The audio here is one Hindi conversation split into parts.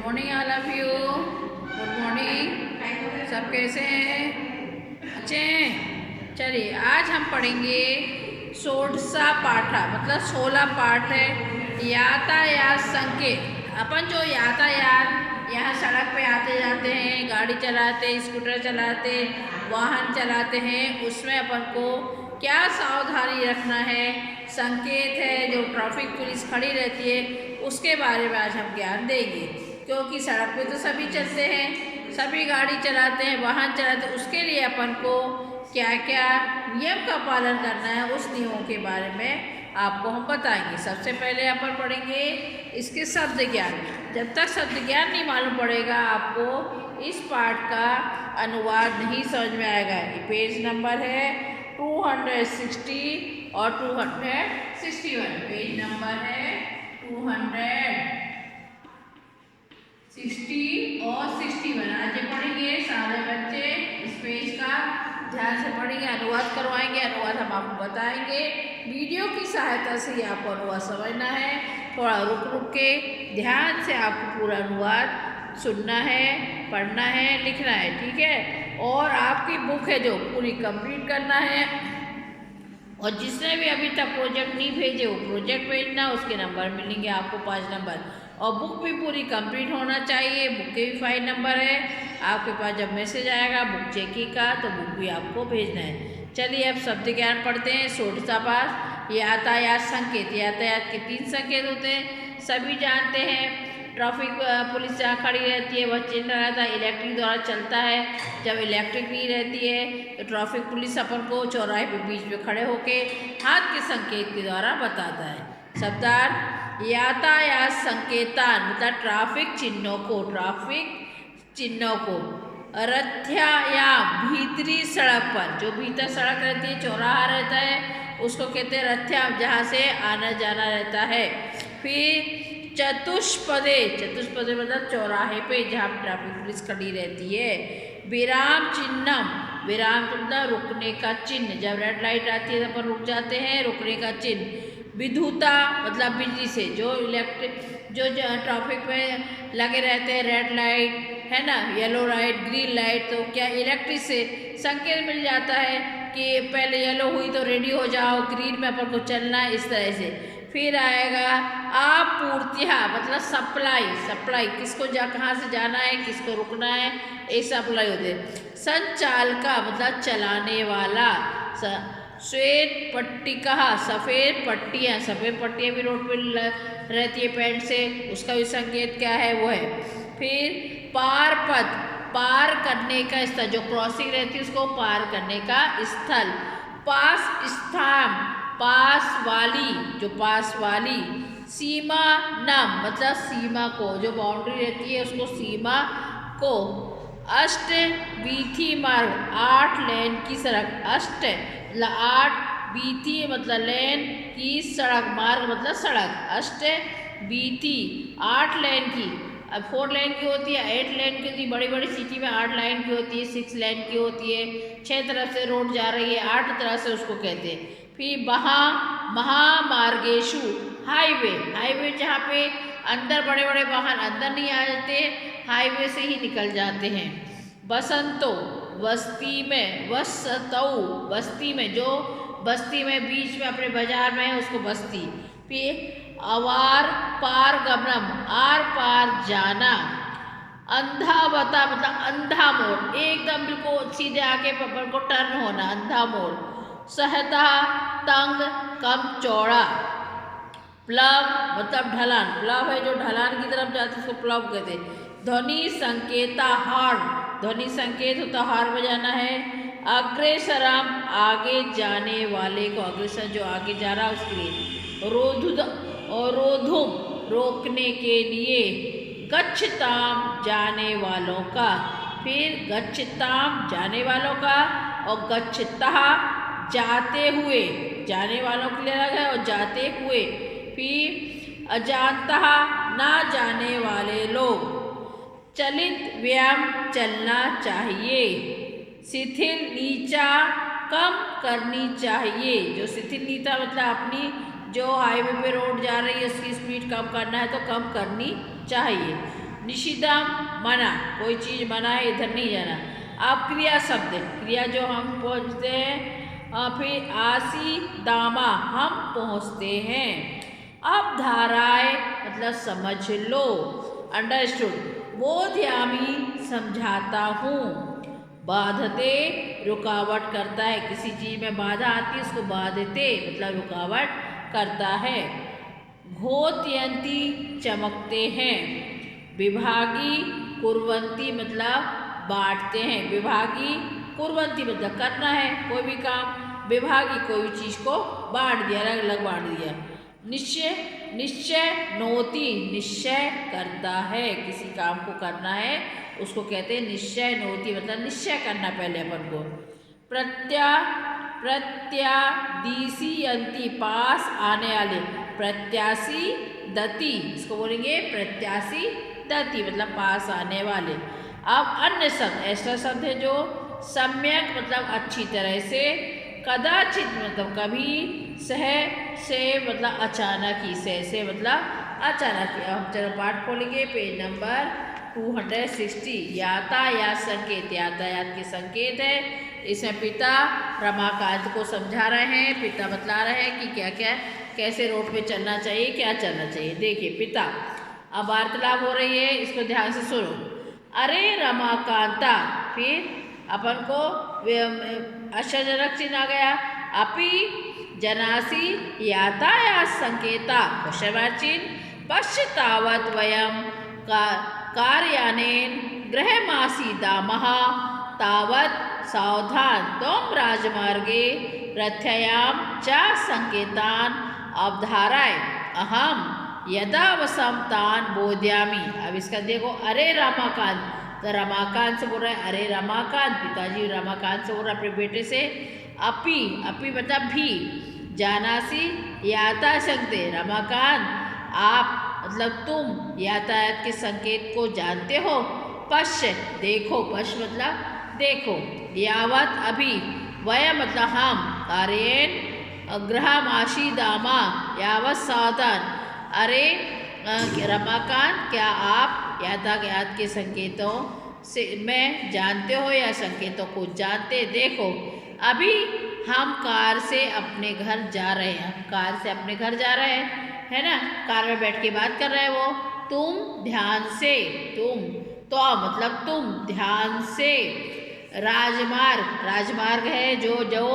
Morning all of you. Good morning. सब कैसे हैं? अच्छे हैं। चलिए आज हम पढ़ेंगे षोडशा पाठा, मतलब 16 पाठ है यातायात संकेत। अपन जो यातायात यहाँ सड़क पे आते जाते हैं, गाड़ी चलाते, स्कूटर चलाते, वाहन चलाते हैं, उसमें अपन को क्या सावधानी रखना है, संकेत है जो ट्रैफिक पुलिस खड़ी रहती है, उसके बारे में आज हम ज्ञान देंगे। क्योंकि सड़क पे तो सभी चलते हैं, सभी गाड़ी चलाते हैं, वाहन चलाते हैं, उसके लिए अपन को क्या क्या नियम का पालन करना है, उस नियमों के बारे में आपको हम बताएंगे। सबसे पहले अपन पढ़ेंगे इसके शब्द ज्ञान। जब तक शब्द ज्ञान नहीं मालूम पड़ेगा आपको इस पाठ का अनुवाद नहीं समझ में आएगा। ये पेज नंबर है 260 और 261। पेज नंबर है 260 और 61। आज पढ़ेंगे सारे बच्चे इस पेज का ध्यान से पढ़ेंगे, अनुवाद करवाएंगे, अनुवाद हम आपको बताएंगे। वीडियो की सहायता से ही आपको अनुवाद समझना है। थोड़ा रुक रुक के ध्यान से आपको पूरा अनुवाद सुनना है, पढ़ना है, लिखना है, ठीक है। और आपकी बुक है जो पूरी कंप्लीट करना है। और जिसने भी अभी तक प्रोजेक्ट नहीं भेजे वो प्रोजेक्ट भेजना, उसके नंबर मिलेंगे आपको 5 नंबर। और बुक भी पूरी कंप्लीट होना चाहिए। बुक के भी 5 नंबर है। आपके पास जब मैसेज आएगा बुक चेकिंग का तो बुक भी आपको भेजना है। चलिए अब शब्द ज्ञान पढ़ते हैं। षोडशा पाठ यातायात संकेत। यातायात के 3 संकेत होते हैं, सभी जानते हैं। ट्रैफिक पुलिस जहाँ खड़ी रहती है वह चिन्ह रहता है, इलेक्ट्रिक द्वारा चलता है। जब इलेक्ट्रिक नहीं रहती है तो ट्रैफिक पुलिस अपन को चौराहे पे बीच में खड़े होके हाथ के संकेत के द्वारा बताता है। शब्दार्थ यातायात संकेतान मतलब ट्रैफिक चिन्हों को रथ्यायाम भीतरी सड़क पर, जो भीतर सड़क रहती है, चौराहा रहता है, उसको कहते हैं रथ्याम, जहाँ से आना जाना रहता है। फिर चतुष्पदे मतलब चौराहे पे जहाँ ट्रैफिक पुलिस खड़ी रहती है। विराम चिन्हम, विराम मतलब रुकने का चिन्ह, जब रेड लाइट आती है तो अपन रुक जाते हैं, रुकने का चिन्ह। विद्युता मतलब बिजली से, जो ट्रैफिक में लगे रहते हैं, रेड लाइट है ना, येलो लाइट, ग्रीन लाइट, तो क्या इलेक्ट्रिक से संकेत मिल जाता है कि पहले येलो हुई तो रेडी हो जाओ, ग्रीन में अपन को चलना है, इस तरह से। फिर आएगा आपूर्तिया मतलब सप्लाई किसको कहाँ से जाना है, किसको रुकना है, ये सप्लाई होते हैं। संचालका मतलब चलाने वाला। श्वेत पट्टिका सफ़ेद पट्टियाँ भी रोड पर रहती है पेंट से, उसका भी संकेत क्या है वो है। फिर पार करने का स्थल, जो क्रॉसिंग रहती है उसको पार करने का स्थल। पास वाली। सीमा नम मतलब सीमा को, जो बाउंड्री रहती है उसको सीमा को। अष्ट वीथी मार्ग 8 लेन की सड़क। अष्ट मतलब 8, वीथी मतलब लेन की सड़क, मार्ग मतलब सड़क। अष्ट वीथी 8 लेन की। अब 4 लेन की होती है, 8 लेन की होती है, बड़ी बड़ी सिटी में 8 लाइन की होती है, 6 लेन की होती है। 6 तरफ से रोड जा रही है, 8 तरफ से उसको कहते हैं। फिर महामार्गेशु हाईवे जहाँ पे अंदर बड़े बड़े वाहन अंदर नहीं आ जाते, हाईवे से ही निकल जाते हैं। बसंतो बस्ती में, जो बस्ती में बीच में अपने बाजार में है उसको बस्ती। फिर अवार पार गमनम आर पार जाना। अंधावता मतलब अंधा मोड़, एकदम बिल्कुल सीधे आके पकड़ को टर्न होना, अंधा मोड़। सहता तंग कम चौड़ा। प्लव मतलब ढलान, प्लव है जो ढलान की तरफ जाते उसको प्लव कहते हैं। ध्वनि संकेता हॉर्न, ध्वनि संकेत होता हॉर्न बजाना है। अग्रेसरम आगे जाने वाले को, अग्रेसर जो आगे जा रहा है उसके लिए। रोधुम रोकने के लिए। गच्छताम जाने वालों का। फिर गच्छताम जाने वालों का और गच्छता जाते हुए, जाने वालों के लिए अलग है और जाते हुए। फिर अजानता ना जाने वाले लोग। चलित व्यायाम चलना चाहिए। शिथिल नीचा कम करनी चाहिए, जो शिथिल नीचा मतलब अपनी जो हाईवे पे रोड जा रही है उसकी स्पीड कम करना है तो कम करनी चाहिए। निषिद्धम मना, कोई चीज़ मना है, इधर नहीं जाना। अब क्रिया शब्द, क्रिया जो हम पहुँचते हैं, फिर आसी दामा, हम पहुँचते हैं। अब धाराएं मतलब समझ लो, अंडरस्टूड। बोध्यामी, समझाता हूँ। बाधते, रुकावट करता है, किसी चीज़ में बाधा आती है उसको बाधते मतलब रुकावट करता है। घोतयंती, चमकते हैं। विभागी कुर्वंती मतलब बांटते हैं। विभागी कुर्वंती मतलब करना है कोई भी काम, विभागी कोई भी चीज़ को बांट दिया, अलग अलग बांट दिया। निश्चय, निश्चय नोति, निश्चय करता है, किसी काम को करना है उसको कहते हैं निश्चय नोति, मतलब निश्चय करना पहले अपन को। प्रत्यादिशीयंती, पास आने वाले। प्रत्याशी दति, इसको बोलेंगे प्रत्याशी दति मतलब पास आने वाले। अब अन्य शब्द, ऐसा शब्द है जो सम्यक मतलब अच्छी तरह से, कदाचित मतलब कभी, सह से मतलब अचानक ही, सह से मतलब अचानक ही। अब चलो पाठ खोलेंगे, पेज नंबर 260। यातायात संकेत, यातायात के संकेत है। इसमें पिता रमाकांत को समझा रहे हैं, पिता बतला रहे हैं कि क्या क्या कैसे रोड पे चलना चाहिए, क्या चलना चाहिए। देखिए पिता, अब वार्तालाप हो रही है, इसको ध्यान से सुनो। अरे रमाकांता, फिर अपन को आश्चर्यजनक चिन्ह आ गया। अपि जनासी यातायात संकेता, क्वेश्चन चिन्ह। पश्चातावत वयम कार्यानेन गृहमासीदामः तावत् सावधान त्वं राजमार्गे रथ्यायां च संकेतान् अवधारय अहम यदा वसम तान बोध्यामी। अब इसका देखो, अरे रमाकांत, तो रमाकांत से बोल रहा है अरे रमाकांत, पिताजी रमाकांत से बोल रहा है अपने बेटे से। अपी, अपी मतलब भी। जानासी याता संकेत, रमाकांत आप मतलब तुम यातायात के संकेत को जानते हो। पश्य, देखो, पश्य मतलब देखो। यावत अभी, वय मतलब हम, कार्येन गृहमाशी दामा, यावत सावधान। अरे रमाकांत, क्या आप यातायात के संकेतों से में जानते हो या संकेतों को जानते? देखो अभी हम कार से अपने घर जा रहे हैं, कार से अपने घर जा रहे हैं, है ना, कार में बैठ के बात कर रहे हैं वो। तुम ध्यान से, तुम तो मतलब तुम ध्यान से। राजमार्ग, राजमार्ग है जो जो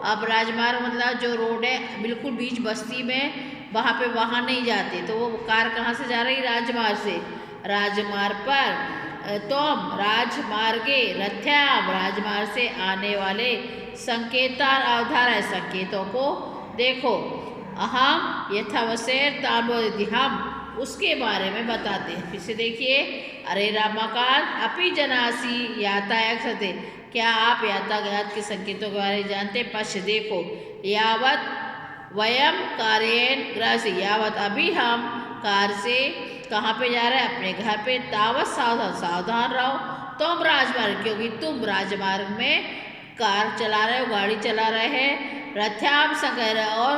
अब राजमार्ग मतलब जो रोड है बिल्कुल बीच बस्ती में, वहाँ पे वहाँ नहीं जाते, तो वो कार कहाँ से जा रही? राजमार्ग से। राजमार्ग पर तुम राजमार्गे रथ्याम, राजमार्ग से आने वाले संकेता अवधार है, संकेतों को देखो। अहम यथावसेर तांबोधि, हम उसके बारे में बताते हैं। फिर से देखिए, अरे रमाकांत अपि जनासी यातायात सते, क्या आप यातायात के संकेतों के बारे में जानते? पश्च, देखो। यावत वयम कार्येन ग्रासी, यावत अभी हम कार से कहाँ पे जा रहे हैं? अपने घर पे। तावत सावधान, सावधान रहो। तुम राजमार्ग, क्योंकि तुम राजमार्ग में कार चला रहे हो, गाड़ी चला रहे हैं। रथ्याम संकर, और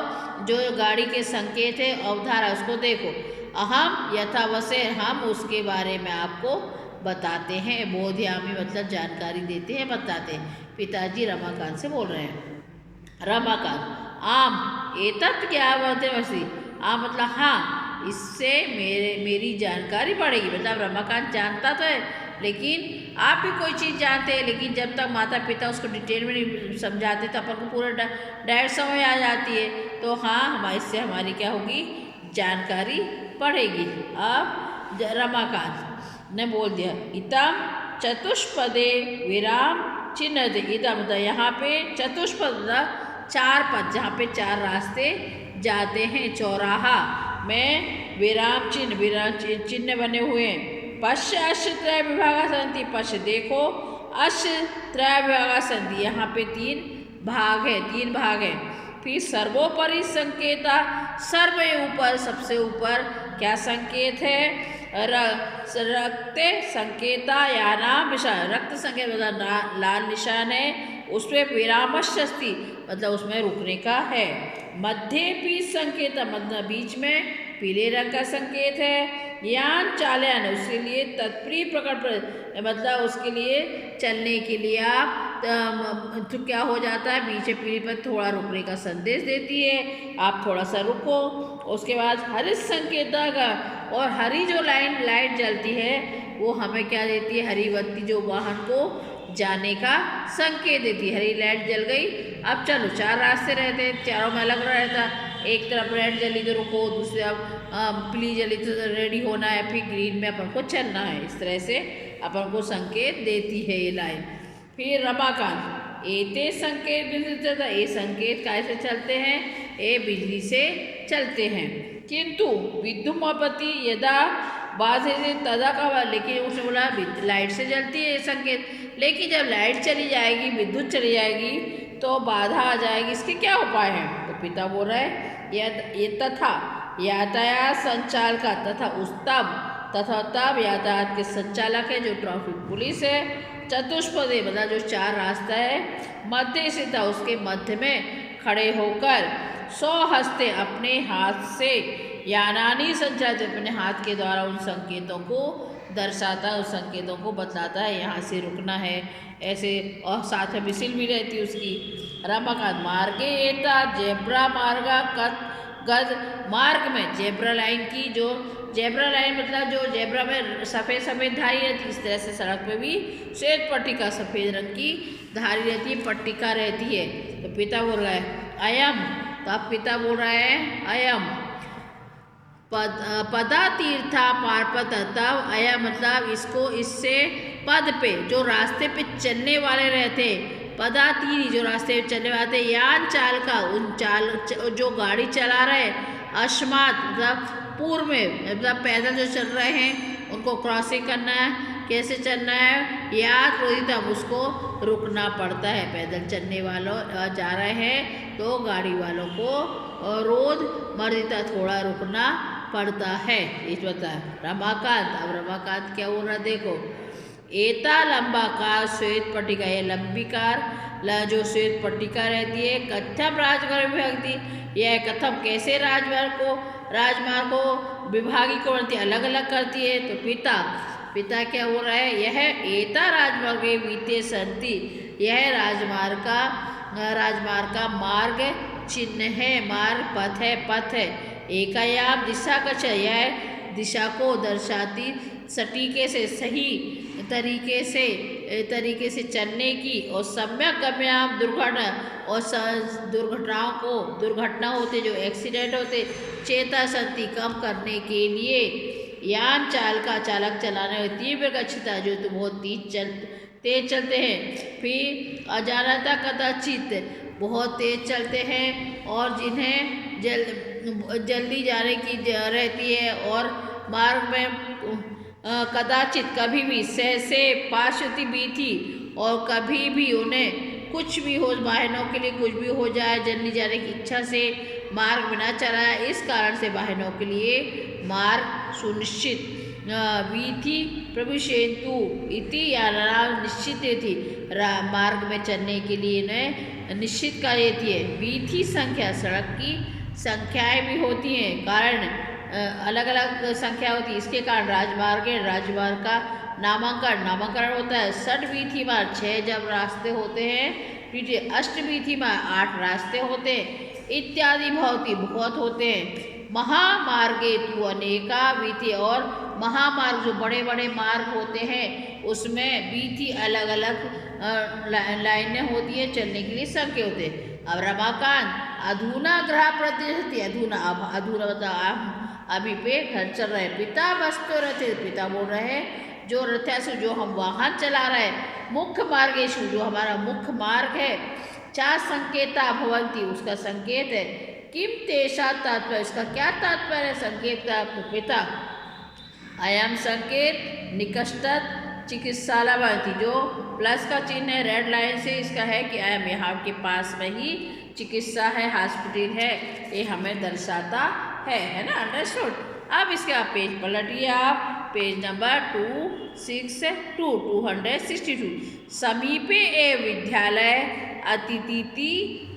जो गाड़ी के संकेत है अवधारा उसको देखो। अहम यथावसे, हम उसके बारे में आपको बताते हैं। बोध्यामी मतलब जानकारी देते हैं, बताते हैं। पिताजी रमाकांत से बोल रहे हैं। रमाकांत, आम एतत् ज्ञावते, आम मतलब हाँ, इससे मेरी जानकारी बढ़ेगी। मतलब रमाकांत जानता तो है, लेकिन आप भी कोई चीज़ जानते हैं, लेकिन जब तक माता पिता उसको डिटेल में नहीं समझाते तो अपन को पूरा डायरेक्ट समझ आ जाती है। तो हाँ, हमारे इससे हमारी क्या होगी? जानकारी बढ़ेगी। अब रमाकांत ने बोल दिया, इतम चतुष्पदे विराम चिन्ह दे। इतम मतलब यहाँ पे चतुष्पद मतलब चार पद, जहाँ पे चार रास्ते जाते हैं, चौराहा में विराम चिन्ह बने हुए हैं। पश्च अश्च त्रय विभागा संति, पश्च देखो, अश्च त्रय विभागा संति, यहाँ पे तीन भाग है, तीन भाग है। फिर सर्वोपरि संकेता, सर्व ऊपर, सबसे ऊपर क्या संकेत है? रक्ते संकेता या नाम निशान, रक्त संकेत मतलब लाल निशान है, उसमें विरामस्ति मतलब उसमें रुकने का है। मध्य भी संकेत मतलब बीच में पीले रंग का संकेत है। यान चालयन, उसके लिए तत्प्रिय प्रकट, मतलब उसके लिए चलने के लिए आप तो क्या हो जाता है, बीच पीढ़ी पर थोड़ा रुकने का संदेश देती है, आप थोड़ा सा रुको। उसके बाद हरित संकेत का, और हरी जो लाइट जलती है वो हमें क्या देती है, हरी बत्ती जो वाहन को जाने का संकेत देती है। हरी लाइट जल गई, अब चलो, चार रास्ते रहते, चारों में अलग रहता, एक तरफ रेड जली तो रुको, दूसरी तरफ पीली जली तो रेडी होना है, फिर ग्रीन में अपन को चलना है। इस तरह से अपन को संकेत देती है ये लाइन। फिर रमाकांत, एते संकेत बिजली, ये संकेत कैसे चलते हैं, ये बिजली से चलते हैं। किंतु विद्युमपति यदा बाधे से तदा का, लेकिन उसने बोला लाइट से जलती है ये संकेत, लेकिन जब लाइट चली जाएगी, विद्युत चली जाएगी तो बाधा आ जाएगी, इसके क्या उपाय हैं। तो पिता बोल रहा है ये तथा यातायात संचालक का, तथा उस तब यातायात के संचालक है जो ट्रैफिक पुलिस है, चतुष्पदे मतलब जो चार रास्ता है, मध्य से था उसके मध्य में खड़े होकर, सौ हस्ते अपने हाथ से, यानानी संचालित अपने हाथ के द्वारा उन संकेतों को दर्शाता है, उस संकेतों को बताता है यहाँ से रुकना है ऐसे, और साथ में मिसिल भी रहती है उसकी। रमाकांत, मार्गे एता जेब्रा मार्गा गज, मार्ग में जेब्रा लाइन की, जो जेब्रा लाइन मतलब जो जेब्रा में सफ़ेद धारी रहती है, इस तरह से सड़क पे भी श्वेत पट्टिका सफ़ेद रंग की धारी रहती है, पट्टिका रहती है। तो पिता बोल रहा है अयम, तो अब पिता बोल रहा है अयम पदा तीर्था पारपत, तब अया मतलब इसको, इससे पद पे जो रास्ते पे चलने वाले रहते, पदा तीरी जो रास्ते पे चलने वाले, यान चाल का उन जो गाड़ी चला रहे, अश्मात मतलब पूर्व में, मतलब पैदल जो चल रहे हैं उनको क्रॉसिंग करना है, कैसे चलना है, याद रोहित, अब उसको रुकना पड़ता है। पैदल चलने वालों जा रहे हैं तो गाड़ी वालों को रोज मर्दिता थोड़ा रुकना पड़ता है, ये बता। रमाकांत, अब रमाकांत क्या बोल रहा देखो, एता लंबा कार श्वेत पट्टिका, ये लंबी कार जो श्वेत पट्टिका रहती है, कथम राजमार्ग विभागती, यह कथम कैसे राजमार्ग को विभागी को बनती, अलग अलग करती है। तो पिता क्या हो रहा है, यह एता राजमार्ग बीते संति, यह राजमार्ग का मार्ग चिन्ह है, मार्ग पथ है। एकायाम दिशा कच, यह दिशा को दर्शाती सटीके से, सही तरीके से चलने की, और सम्यक गम्याम दुर्घटना, और दुर्घटना होते जो एक्सीडेंट होते, चेता शक्ति कम करने के लिए, यान चालक चलाने में तीव्र गच्छता, जो तो बहुत तेज चलते हैं। फिर अजानता कदाचित, बहुत तेज चलते हैं, और जिन्हें जल्दी जाने की रहती है, और मार्ग में कदाचित कभी भी से पाशुति भी थी, और कभी भी उन्हें कुछ भी हो, वाहनों के लिए कुछ भी हो जाए, जल्दी जाने की इच्छा से मार्ग बिना चला, इस कारण से वाहनों के लिए मार्ग सुनिश्चित वीथि प्रविशेन्तु इति, या निश्चित थी, मार्ग में चलने के लिए इन्हें निश्चित कर देती है। वीथि संख्या, सड़क की संख्याएं भी होती हैं, कारण अलग अलग संख्या होती है, इसके कारण राजमार्ग का नामांकन होता है। षट वीथि मार्ग 6 जब रास्ते होते हैं, फिर अष्ट वीथि मार्ग 8 रास्ते होते हैं, इत्यादि बहुत होते हैं। महामार्गे तु अनेका वीथि, और महामार्ग जो बड़े बड़े मार्ग होते हैं उसमें वीथि अलग अलग लाइनें होती है, चलने के लिए संख्या होते हैं। अब रमाकांत, अधूना ग्रह प्रतिशत, अधूना मतलब अभी पे घर चल रहे, पिता वस्तु रहते, पिता बोल रहे हैं जो रथ्यासु जो हम वाहन चला रहे हैं, मुख्य मार्गेशु जो हमारा मुख्य मार्ग है, 4 संकेता भवंती, उसका संकेत है, किम तेषा तात्पर्य, इसका क्या तात्पर्य है संकेत का। पिता, अयम संकेत निकटस्थ चिकित्सालय भवति, जो प्लस का चिन्ह है रेड लाइन से, इसका है कि अयम यहाँ के पास में ही चिकित्सा है, हॉस्पिटल है, ये हमें दर्शाता है ना, अंडरस्टूड। अब इसके आप पेज पलटिए, आप पेज नंबर 262 समीपे ए विद्यालय अतिथि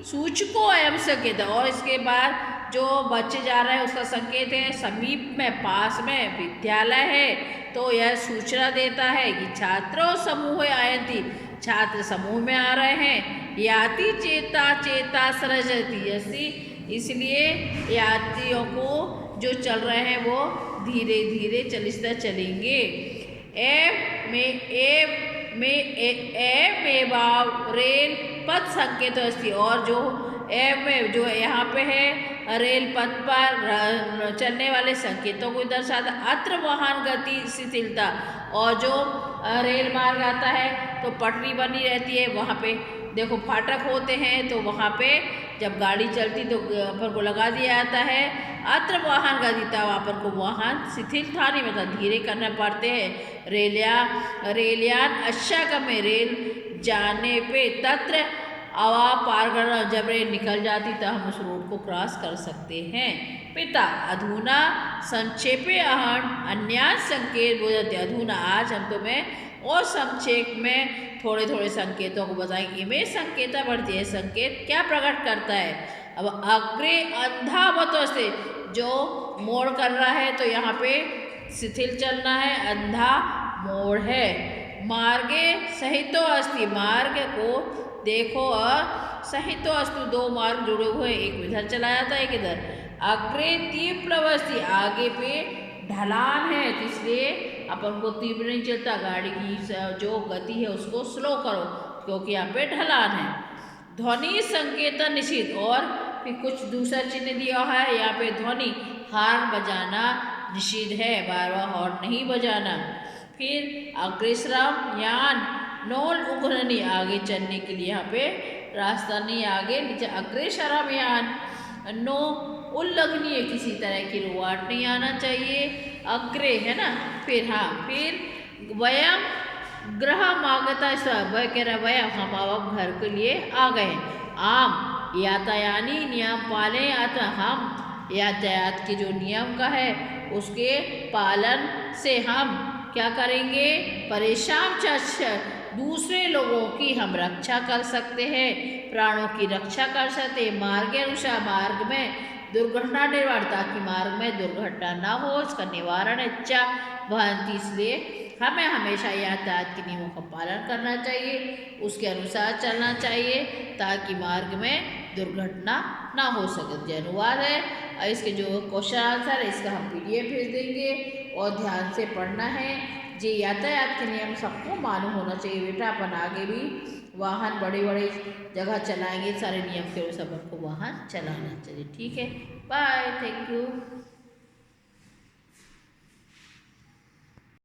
सूचको एवं संकेत, और इसके बाद जो बच्चे जा रहे हैं उसका संकेत है। समीप में पास में विद्यालय है तो यह सूचना देता है कि छात्रों समूह आयति, छात्र समूह में आ रहे हैं। याति चेता चेता सरजति अस्ति, इसलिए यात्रियों को जो चल रहे हैं वो धीरे धीरे चलेंगे। एमेवाव रेल पथ संकेत अस्ति, और जो में जो यहाँ पे है रेल पथ पर चलने वाले संकेतों को दर्शाता। अत्र वाहन गति शिथिलता, और जो रेल मार्ग आता है तो पटरी बनी रहती है, वहाँ पे देखो फाटक होते हैं तो वहाँ पे जब गाड़ी चलती तो अपन को लगा दिया जाता है। अत्र वाहन गतिता, अपन को वाहन शिथिल था नहीं मतलब धीरे करने पड़ते हैं। रेलयान अच्छा में रेल जाने पे तत्र अवा पार करना, जब रेल निकल जाती तो हम उस रोड को क्रॉस कर सकते हैं। पिता अधुना संक्षेपे अहम अन्यान संकेत बोलते। अधुना आज हम तुम्हें और संक्षेप में थोड़े थोड़े संकेतों को बताएंगे। में संकेता बढ़ती है, संकेत क्या प्रकट करता है। अब अग्रे अंधावतो से जो मोड़ कर रहा है तो यहाँ पे शिथिल चलना है, अंधा मोड़ है। मार्गे सहितो अस्ति, मार्ग को देखो और सहितो अस्तु, दो मार्ग जुड़े हुए, एक इधर चला जाता है एक इधर। अग्रे तीव्र अवस्थी, आगे पे ढलान है तो इसलिए अपन को तीव्र नहीं चलता, गाड़ी की जो गति है उसको स्लो करो क्योंकि यहाँ पे ढलान है। ध्वनि संकेतन निषिद्ध, और फिर कुछ दूसरा चिन्ह दिया है यहाँ पे ध्वनि, हार्न बजाना निषिद्ध है, बार बार हॉर्न नहीं बजाना। फिर अग्रेसरम यान नोल उग्रनी, आगे चलने के लिए यहाँ पे रास्ता नहीं, आगे नीचे। अग्रेसरम यान नो उल्लंघनीय, किसी तरह की रुकावट नहीं आना चाहिए। अग्रे है ना, फिर हाँ, फिर वयम ग्रह मागता, वह कह रहा वह हम अब घर के लिए आ गए। आम यातायानी नियम पाले, आता हम यातायात के जो नियम का है उसके पालन से हम क्या करेंगे, परेशान दूसरे लोगों की हम रक्षा कर सकते हैं, प्राणों की रक्षा कर सकते हैं। मार्ग अनुसार, मार्ग में दुर्घटना निवारण, ताकि मार्ग में दुर्घटना ना हो उसका निवारण इच्छा वहंती, इसलिए हमें हमेशा यातायात के नियमों का पालन करना चाहिए, उसके अनुसार चलना चाहिए ताकि मार्ग में दुर्घटना ना हो सके। ये अनुवाद है और इसके जो क्वेश्चन आंसर है इसका हम PDF भेज देंगे और ध्यान से पढ़ना है। जी यातायात के नियम सबको मालूम होना चाहिए बेटा, अपन आगे भी वाहन बड़े बड़े जगह चलाएंगे, सारे नियम के अनुसार सबको वाहन चलाना चाहिए। ठीक है, बाय, थैंक यू।